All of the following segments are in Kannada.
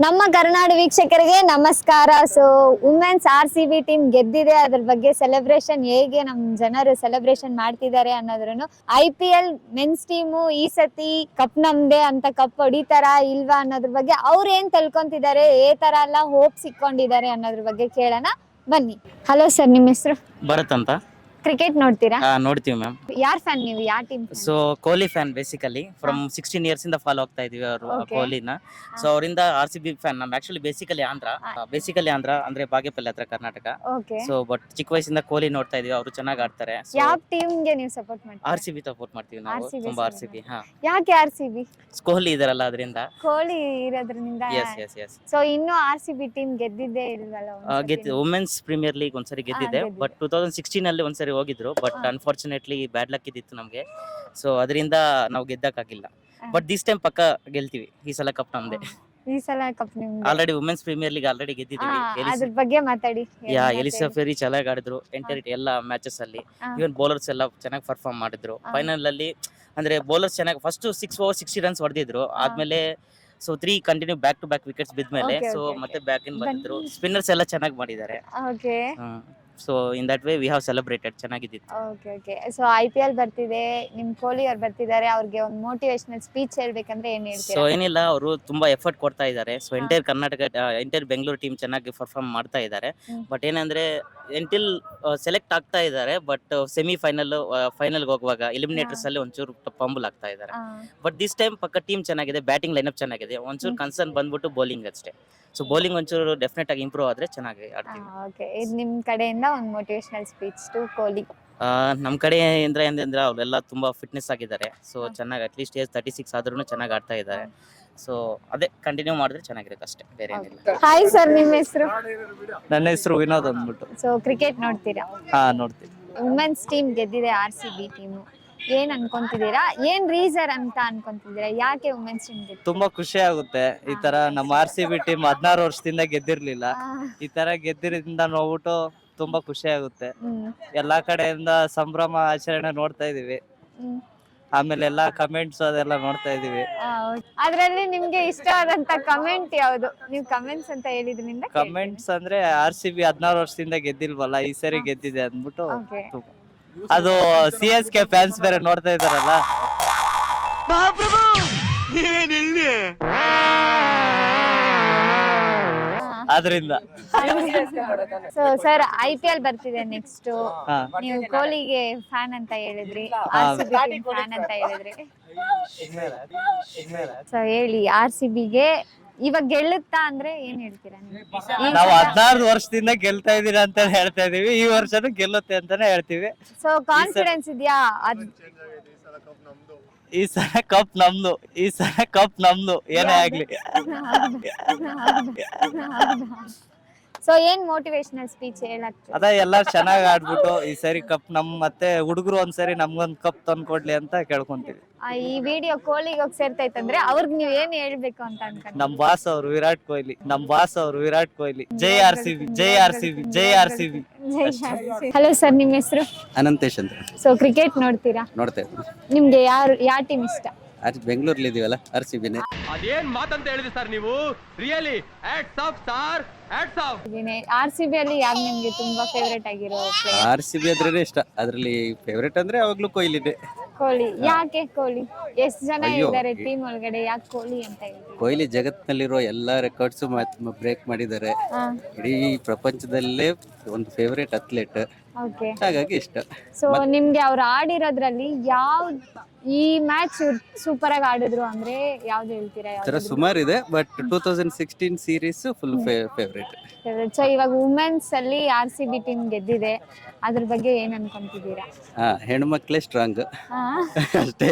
ನಮ್ಮ ಕರ್ನಾಡು ವೀಕ್ಷಕರಿಗೆ ನಮಸ್ಕಾರ. ಸೊ ವುಮೆನ್ಸ್ RCB ಟೀಮ್ ಗೆದ್ದಿದೆ, ಅದ್ರ ಬಗ್ಗೆ ಸೆಲೆಬ್ರೇಷನ್ ಹೇಗೆ ನಮ್ ಜನರು ಸೆಲೆಬ್ರೇಷನ್ ಮಾಡ್ತಿದ್ದಾರೆ ಅನ್ನೋದ್ರನ್ನು, IPL ಮೆನ್ಸ್ ಟೀಮು ಈ ಸತಿ ಕಪ್ ನಮ್ದೆ ಅಂತ ಕಪ್ ಹೊಡಿತಾರ ಇಲ್ವಾ ಅನ್ನೋದ್ರ ಬಗ್ಗೆ ಅವ್ರು ಏನ್ ತಿಳ್ಕೊಂತಿದ್ದಾರೆ, ತರ ಎಲ್ಲ ಹೋಪ್ಸ್ ಇಟ್ಕೊಂಡಿದ್ದಾರೆ ಅನ್ನೋದ್ರ ಬಗ್ಗೆ ಕೇಳೋಣ ಬನ್ನಿ. ಹಲೋ ಸರ್, ನಿಮ್ಮ ಹೆಸರು? ಭರತ್ ಅಂತ. ಕ್ರಿಕೆಟ್ ನೋಡ್ತೀರಾ? ನೋಡ್ತೀವಿ ಮ್ಯಾಮ್. ಯಾರ್ ಫ್ಯಾನ್ ನೀವು? ಯಾವ team? So Kohli fan basically. From 16 years ಇಂದ ಫಾಲೋ ಆಗ್ತಾ ಇದೀವಿ ಅವರು ಕೊಹ್ಲಿನ. ಸೊ ಅವರಿಂದ RCB ಫ್ಯಾನ್. ನಮ್ ಆಕ್ಚುಲಿ ಬೇಸಿಕಲಿ ಆಂಧ್ರ ಅಂದ್ರೆ ಬಾಗೇಪಲ್ಲಿ ಹತ್ರ ಕರ್ನಾಟಕ. ಸೊ ಬಟ್ ಚಿಕ್ಕ ವಯಸ್ಸಿಂದ ಕೊಹ್ಲಿ ನೋಡ್ತಾ ಇದೀವಿ, ಅವರು ಚೆನ್ನಾಗಿ ಆಡ್ತಾರೆ. ಯಾವ ಟೀಮ್ ಗೆ ನೀವು ಸಪೋರ್ಟ್ ಮಾಡ್ತೀರಾ? RCB ಸಪೋರ್ಟ್ ಮಾಡ್ತೀವಿ ನಾವು, ತುಂಬಾ RCB. ಯಾಕೆ RCB? ಕೊಹ್ಲಿ ಇದಾರಲ್ಲ ಅದರಿಂದ. ಕೊಹ್ಲಿ ಇರೋದ್ರಿಂದ. ಎಸ್. ಸೊ ಇನ್ನು RCB ಟೀಮ್ ಗೆದ್ದಿದ್ದೇ ಇಲ್ವಲ್ಲ? ವುಮೆನ್ಸ್ ಪ್ರೀಮಿಯರ್ ಲೀಗ್ ಒಂದ್ಸರಿ ಗೆದ್ದಿದೆ, ಬಟ್ 2016 ಅಲ್ಲಿ ಒಂದ್ಸರಿ ಹೋಗಿದ್ರು. ಬಟ್ ಅನ್ಫಾರ್ಚುನೇಟ್ಲಿ ಬ್ಯಾಡ್ ಲಕ್ ಇದ್ದಿತ್ತು ನಮ್ಗೆ. ಸೊ ಅದರಿಂದ ನಾವು ಗೆದ್ದಕ್ಕಾಗಿಲ್ಲ. ಬಟ್ ದಿಸ್ ಟೈಮ್ ಪಕ್ಕ ಗೆಲ್ತೀವಿ. ಈ ಸಲ ಕಪ್ ನಮ್ದೆ. ಈ ಸಲ ಕಪ್ ನಿಮ್ದೆ. Already women's premier league already ಗೆದ್ದಿದ್ದೀವಿ. ಅದ್ರ ಬಗ್ಗೆ ಮಾತಾಡಿ. ಎಲಿಸಾ ಫೆರಿ ಚೆನ್ನಾಗಿ ಆಡಿದ್ರು ಎಲ್ಲ ಮ್ಯಾಚಸ್ ಅಲ್ಲಿ. ಇವನ್ ಬೌಲರ್ಸ್ ಎಲ್ಲ ಚೆನ್ನಾಗಿ ಪರ್ಫಾರ್ಮ್ ಮಾಡಿದ್ರು. ಫೈನಲ್ ಅಲ್ಲಿ ಅಂದ್ರೆ ಬೌಲರ್ಸ್ ಚೆನ್ನಾಗಿ ಫಸ್ಟ್ 6 overs 60 runs ಹೊಡೆದಿದ್ರು. ಆದ್ಮೇಲೆ so 3 continue back to back wickets ಬಿದ್ಮೇಲೆ ಸೊ ಮತ್ತೆ ಬ್ಯಾಕ್ ಇನ್ ಬಂದಿದ್ರು. ಸ್ಪಿನ್ನರ್ಸ್ ಎಲ್ಲ ಚೆನ್ನಾಗಿ ಮಾಡಿದ್ದಾರೆ. So in that way we have celebrated. ಚೆನ್ನಾಗಿದ್ದಿತ್ತು. ಓಕೆ. ಸೊ IPL ಬರ್ತಿದೆ, ನಿಮ್ ಕೊಹ್ಲಿ ಅವ್ರು ಬರ್ತಿದ್ದಾರೆ, ಅವ್ರಿಗೆ ಒಂದು ಮೋಟಿವೇಶನಲ್ ಸ್ಪೀಚ್ ಹೇಳ್ಬೇಕಂದ್ರೆ ಏನ್ ಹೇಳ್ತೀರಾ? ಸೊ ಏನಿಲ್ಲ, ಅವರು ತುಂಬಾ ಎಫರ್ಟ್ ಕೊಡ್ತಾ ಇದ್ದಾರೆ. So entire Karnataka, entire Bengaluru team ಚೆನ್ನಾಗಿ ಪರ್ಫಾರ್ಮ್ ಮಾಡ್ತಾ ಇದ್ದಾರೆ. ಬಟ್ ಏನಂದ್ರೆ ಎಂಟಿಲ್ ಸೆಲೆಕ್ಟ್ ಆಗ್ತಾ ಇದ್ದಾರೆ. ಬಟ್ ಫೈನಲ್ ಹೋಗುವಾಗ ಎಲಿಮಿನೇಟರ್ಸ್ ಅಲ್ಲಿ ಒಂಚೂರು ಫಂಬಲ್ ಆಗ್ತಾ ಇದ್ದಾರೆ. ಬಟ್ ದಿಸ್ ಟೈಮ್ ಪಕ್ಕ ಟೀಮ್ ಚೆನ್ನಾಗಿದೆ, ಬ್ಯಾಟಿಂಗ್ ಲೈನಪ್ ಚೆನ್ನಾಗಿದೆ. ಒಂಚೂರು ಕನ್ಸರ್ನ್ ಬಂದ್ಬಿಟ್ಟು ಬೌಲಿಂಗ್ ಅಷ್ಟೇ. ಸೊ ಬೌಲಿಂಗ್ ಒಂಚೂರು ಡೆಫಿನೆಟ್ ಆಗಿ ಇಂಪ್ರೂವ್ ಆದ್ರೆ ಚೆನ್ನಾಗಿ ಆಡ್ತೀವಿ. ಓಕೆ. ಇದು ನಿಮ್ ಕಡೆಯಿಂದ ಒಂದು ಮೋಟಿವೇಶನಲ್ ಸ್ಪೀಚ್ ಟು ಕೊಹ್ಲಿ. ನಮ್ ಕಡೆ ಅಂದ್ರೆ ಅವರೆಲ್ಲ ತುಂಬಾ ಫಿಟ್ನೆಸ್ ಆಗಿದ್ದಾರೆ. ಸೊ ಚೆನ್ನಾಗಿ ಅಟ್ಲೀಸ್ಟ್ ಏಜ್ 36 ಆದ್ರೂ ಚೆನ್ನಾಗಿ ಆಡ್ತಾ ಇದ್ದಾರೆ. ಸೊ ಅದೇ ಕಂಟಿನ್ಯೂ ಮಾಡಿದ್ರೆ ಚೆನ್ನಾಗಿರುತ್ತೆ ಅಷ್ಟೇ, ಬೇರೆ ಏನಿಲ್ಲ. ಹಾಯ್ ಸರ್, ನಿಮ್ಮ ಹೆಸರು? ನನ್ನ ಹೆಸರು ವಿನೋದ್ ಅಂದ್ಬಿಟ್ಟು. ಸೊ ಕ್ರಿಕೆಟ್ ನೋಡ್ತೀರಾ? ನೋಡ್ತೀವಿ. ವುಮೆನ್ಸ್ ಟೀಮ್ ಗೆದ್ದಿದೆ, RCB ಟೀಮು. ಏನ್ ಅನ್ಕೊಂತಿದ್ದೀರಾ? ಏನ್ ರೀಸನ್ ಅಂತ ಅನ್ಕೊಂತಿದ್ದೀರಾ? ಯಾಕೆ ವುಮೆನ್ಸ್ ಟೀಮ್ ಗೆದ್ದಿದೆ? ತುಂಬಾ ಖುಷಿ ಆಗುತ್ತೆ. ಈ ತರ ನಮ್ಮ RCB ಟೀಮ್ 16 ವರ್ಷದಿಂದ ಗೆದ್ದಿರ್ಲಿಲ್ಲ. ಈ ತರ ಗೆದ್ದಿರಿಂದ ನೋಡ್ಬಿಟ್ಟು ತುಂಬಾ ಖುಷಿ ಆಗುತ್ತೆ. ಎಲ್ಲಾ ಕಡೆಯಿಂದ ಸಂಭ್ರಮ ಆಚರಣೆ ನೋಡ್ತಾ ಇದೀವಿ. ಆಮೇಲೆ ಎಲ್ಲಾ ಕಮೆಂಟ್ಸ್ ಅದೆಲ್ಲ ನೋಡ್ತಾ ಇದೀವಿ. ಅದ್ರಲ್ಲಿ ನಿಮ್ಗೆ ಇಷ್ಟವಾದಂತ ಕಮೆಂಟ್ ಯಾವುದು? ನೀವು ಕಮೆಂಟ್ಸ್ ಅಂತ ಹೇಳಿದ್ರಿಂದ ಕಮೆಂಟ್ಸ್ ಅಂದ್ರೆ RCB 16 ವರ್ಷದಿಂದ ಗೆದ್ದಿಲ್ವಲ್ಲ, ಈ ಸರಿ ಗೆದ್ದಿದೆ ಅಂದ್ಬಿಟ್ಟು. ಅದು CSK ಫ್ಯಾನ್ಸ್ ಬೇರೆ ನೋಡ್ತಾ ಇದಾರಲ್ಲ, ಆದ್ರಿಂದ. ಸೊ ಸರ್, IPL ಬರ್ತಿದೆ ನೆಕ್ಸ್ಟ್. ನೀವು ಕೊಹ್ಲಿಗೆ ಫ್ಯಾನ್ ಅಂತ ಹೇಳಿದ್ರಿ, RCB ಫ್ಯಾನ್ ಅಂತ ಹೇಳಿದ್ರಿ. ಸೊ ಹೇಳಿ, RCB ಗೆ ಇವಾಗ ಗೆಲ್ಲುತ್ತಾ ಅಂದ್ರೆ ಏನ್ ಹೇಳ್ತೀರಾ ನೀವು? ನಾವು 16 ವರ್ಷದಿಂದ ಗೆಲ್ತಾ ಇದೀನಿ ಅಂತ ಹೇಳ್ತಾ ಇದೀವಿ. ಈ ವರ್ಷನೂ ಗೆಲ್ಲುತ್ತೆ ಅಂತಾನೆ ಹೇಳ್ತೀವಿ. ಸೊ ಕಾನ್ಫಿಡೆನ್ಸ್ ಇದೆಯಾ? ಈ ಸಲ ಕಪ್ ನಮ್ದು ಏನೇ ಆಗ್ಲಿ. ಸೊ ಏನ್ ಮೋಟಿವೇಶನಲ್ ಸ್ಪೀಚ್ ಹೇಳಕ್? ಅದ ಎಲ್ಲಾರು ಚೆನ್ನಾಗಿ ಆಡ್ಬಿಟ್ಟು ಈ ಸರಿ ಕಪ್ ಮತ್ತೆ ಹುಡುಗರು ಒಂದ್ಸರಿ ನಮ್ಗೊಂದ್ ಕಪ್ ತಂದ್ಕೊಡ್ಲಿ ಅಂತ ಕೇಳ್ಕೊಂತೀವಿ. ಈ ವಿಡಿಯೋ ಕೊಹ್ಲಿಗೆ ಹೋಗಿ ಸೇರ್ತೈತಂದ್ರೆ ಅವ್ರಿಗೆ ನೀವ್ ಏನ್ ಹೇಳ್ಬೇಕು ಅಂತ ಅನ್ಕೊಂಡ್ರಿ? ನಮ್ ಬಾಸ್ ಅವರು ವಿರಾಟ್ ಕೊಹ್ಲಿ. ಜೈ RCB. ಹಲೋ ಸರ್, ನಿಮ್ಮ ಹೆಸರು? ಅನಂತೇಶ್ ಅಂತ. ಸೊ ಕ್ರಿಕೆಟ್ ನೋಡ್ತೀರಾ? ನೋಡ್ತೇವೆ. ನಿಮ್ಗೆ ಯಾವ ಟೀಮ್ ಇಷ್ಟ? ಬೆಂಗಳೂರಲ್ಲಿ ಇದೀವಲ್ಲ, RCBನೇ. ಅದೇನ್ ಮಾತಂತ ಹೇಳಿದ್ರಿ ಸರ್ ನೀವು? Really hats off sir, hats off. RCB ಅಲ್ಲಿ ಯಾರು ನಿಮ್ಗೆ ತುಂಬಾ ಫೇವರೇಟ್ ಆಗಿರೋ ಪ್ಲೇಯರ್? RCB ಅಂದ್ರೆ ಇಷ್ಟ. ಅದ್ರಲ್ಲಿ ಫೇವರೇಟ್ ಅಂದ್ರೆ ಯಾವಾಗ್ಲೂ ಕೊಹ್ಲಿನೇ. ಕೊಹ್ಲಿ. ಯಾಕೆ ಕೊಹ್ಲಿ? ಎಷ್ಟು ಜನ ಇದ್ದಾರೆ ಟೀಮ್ ಒಳಗಡೆ, ಯಾಕೆ ಕೊಹ್ಲಿ ಅಂತ ಹೇಳಿದ್ರು? ಕೊಹ್ಲಿ ಜಗತ್ತಿನಲ್ಲಿರೋ ಎಲ್ಲಾ ರೆಕಾರ್ಡ್ಸ್ ಬ್ರೇಕ್ ಮಾಡಿದ್ದಾರೆ. ಇಡೀ ಪ್ರಪಂಚದಲ್ಲೇ ಒಂದು ಫೇವರೇಟ್ ಅಥ್ಲೆಟ್, ಹಾಗಾಗಿ ಇಷ್ಟ. ಸೊ ನಿಮ್ಗೆ ಅವ್ರು ಆಡಿರೋದ್ರಲ್ಲಿ ಈ ಮ್ಯಾಚ್ ಸೂಪರ್ ಆಗಿ ಆಡಿದ್ರು ಅಂದ್ರೆ ಯಾವ್ದು ಹೇಳ್ತೀರಾ? ಸುಮಾರು ಇದೆ, but 2016 series full favourite. So ಇವಾಗ ವುಮೆನ್ಸ್ ಅಲ್ಲಿ RCB ಟೀಮ್ ಗೆದ್ದಿದೆ, ಅದ್ರ ಬಗ್ಗೆ ಏನ್ ಅನ್ಕೊಂತಿದ್ದೀರಾ? ಹೆಣ್ಮಕ್ಳೇ ಸ್ಟ್ರಾಂಗ್ ಅಷ್ಟೇ.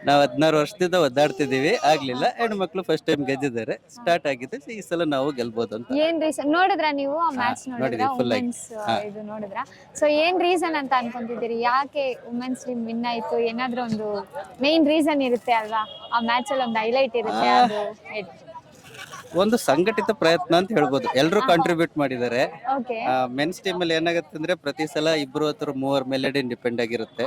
ನಾವ್ 16 ವರ್ಷದಿಂದ ಒದ್ದಾಡ್ತಿದೀವಿ, ಆಗ್ಲಿಲ್ಲ. ಹೆಣ್ಮಕ್ಳು ಫಸ್ಟ್ ಟೈಮ್ ಗೆದ್ದಿದ್ದಾರೆ, ಸ್ಟಾರ್ಟ್ ಆಗಿದೆ. ಈ ಸಲ ನಾವು ಗೆಲ್ಬಹುದು ಅಂತ. ಏನ್ ರೀಸನ್ ನೋಡಿದ್ರ ನೀವು ಆ ಮ್ಯಾಚ್? ನೋಡಿದ್ರ ವುಮೆನ್ಸ್ ಇದು ನೋಡಿದ್ರ? ಸೊ ಏನ್ ರೀಸನ್ ಅಂತ ಅನ್ಕೊಂತಿದ್ದೀರಿ? ಯಾಕೆ ವುಮೆನ್ಸ್ ಟೀಮ್ ವಿನ್ ಆಯ್ತು? ಏನಾದ್ರೂ ಒಂದು ಮೇನ್ ರೀಸನ್ ಇರುತ್ತೆ ಅಲ್ವಾ? ಆ ಮ್ಯಾಚ್ ಅಲ್ಲಿ ಒಂದು ಹೈಲೈಟ್ ಇರುತ್ತೆ, ಅದು ಒಂದು ಸಂಘಟಿತ ಪ್ರಯತ್ನ ಅಂತ ಹೇಳ್ಬೋದು. ಎಲ್ಲರೂ ಕಾಂಟ್ರಿಬ್ಯೂಟ್ ಮಾಡಿದ್ದಾರೆ. ಮೆನ್ಸ್ ಟೀಮ್ ಅಲ್ಲಿ ಏನಾಗುತ್ತೆ ಅಂದ್ರೆ ಪ್ರತಿ ಸಲ 2 ಅಥವಾ 3 ಮೇಲೆ ಡಿಪೆಂಡ್ ಆಗಿರುತ್ತೆ.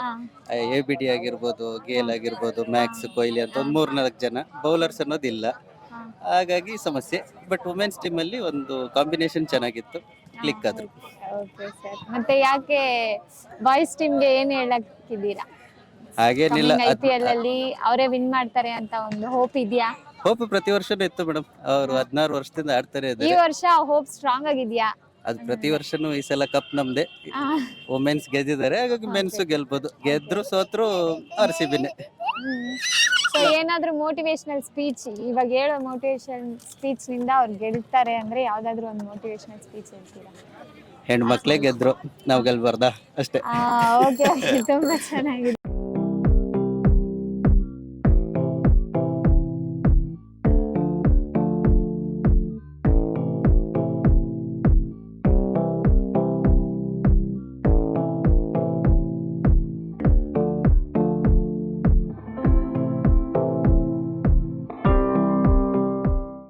ABD ಆಗಿರ್ಬೋದು, ಗೇಲ್ ಆಗಿರ್ಬೋದು, ಮ್ಯಾಕ್ಸ್, ಕೊಹ್ಲಿ ಅಂತ ಒಂದು 3-4 ಜನ. ಬೌಲರ್ಸ್ ಅನ್ನೋದಿಲ್ಲ. ಹಾಗಾಗಿ ಸಮಸ್ಯೆ. ಬಟ್ ವುಮೆನ್ಸ್ ಟೀಮ್ ಅಲ್ಲಿ ಒಂದು ಕಾಂಬಿನೇಷನ್ ಚೆನ್ನಾಗಿತ್ತು, ಕ್ಲಿಕ್ ಆದ್ರು. Okay sir. ಮತ್ತೆ ಯಾಕೆ ಬಾಯ್ಸ್ ಟೀಮ್ಗೆ ಏನ್ ಹೇಳಕ್ಕಿದ್ದೀರಾ? ಹಾಗೇನಿಲ್ಲ, IPL ಅಲ್ಲಿ ಅವರೇ ವಿನ್ ಮಾಡ್ತಾರೆ ಅಂತ ಒಂದು ಹೋಪ್ ಇದೆಯಾ? ಹೋಪ್ ಪ್ರತಿ ವರ್ಷನೂ ಇತ್ತು ಮೇಡಮ್. ಅವರು 16 ವರ್ಷದಿಂದ ಆಡ್ತಾರೆ ಈ ಇದ್ದಾರೆ. ವರ್ಷ ಹೋಪ್ ಸ್ಟ್ರಾಂಗ್ ಆಗಿದ್ಯಾ? ಅದು ಪ್ರತಿ ವರ್ಷನೂ ಈ ಸಲ ಕಪ್ ನಮ್ದೆ. ವುಮೆನ್ಸ್ ಗೆದ್ದಿದ್ದಾರೆ, ಹಾಗಾಗಿ ಮೆನ್ಸ್ ಗೆಲ್ಬಹುದು. ಗೆದ್ರು ಸೋತ್ರು RCBನೇ. ಸೊ ಏನಾದ್ರೂ ಮೋಟಿವೇಶನಲ್ ಸ್ಪೀಚ್ ಇವಾಗ ಹೇಳೋ ಮೋಟಿವೇಶನ್ ಸ್ಪೀಚ್ ನಿಂದ ಅವ್ರು ಗೆಲ್ತಾರೆ ಅಂದ್ರೆ ಯಾವ್ದಾದ್ರು ಒಂದು ಮೋಟಿವೇಶನಲ್ ಸ್ಪೀಚ್ ಹೇಳ್ತೀರಾ? ಹೆಣ್ಮಕ್ಳೇ ಗೆದ್ರು, ನಾವು ಗೆಲ್ಬಾರ್ದಾ ಅಷ್ಟೇ. ಓಕೆ, ತುಂಬಾ ಚೆನ್ನಾಗಿದೆ.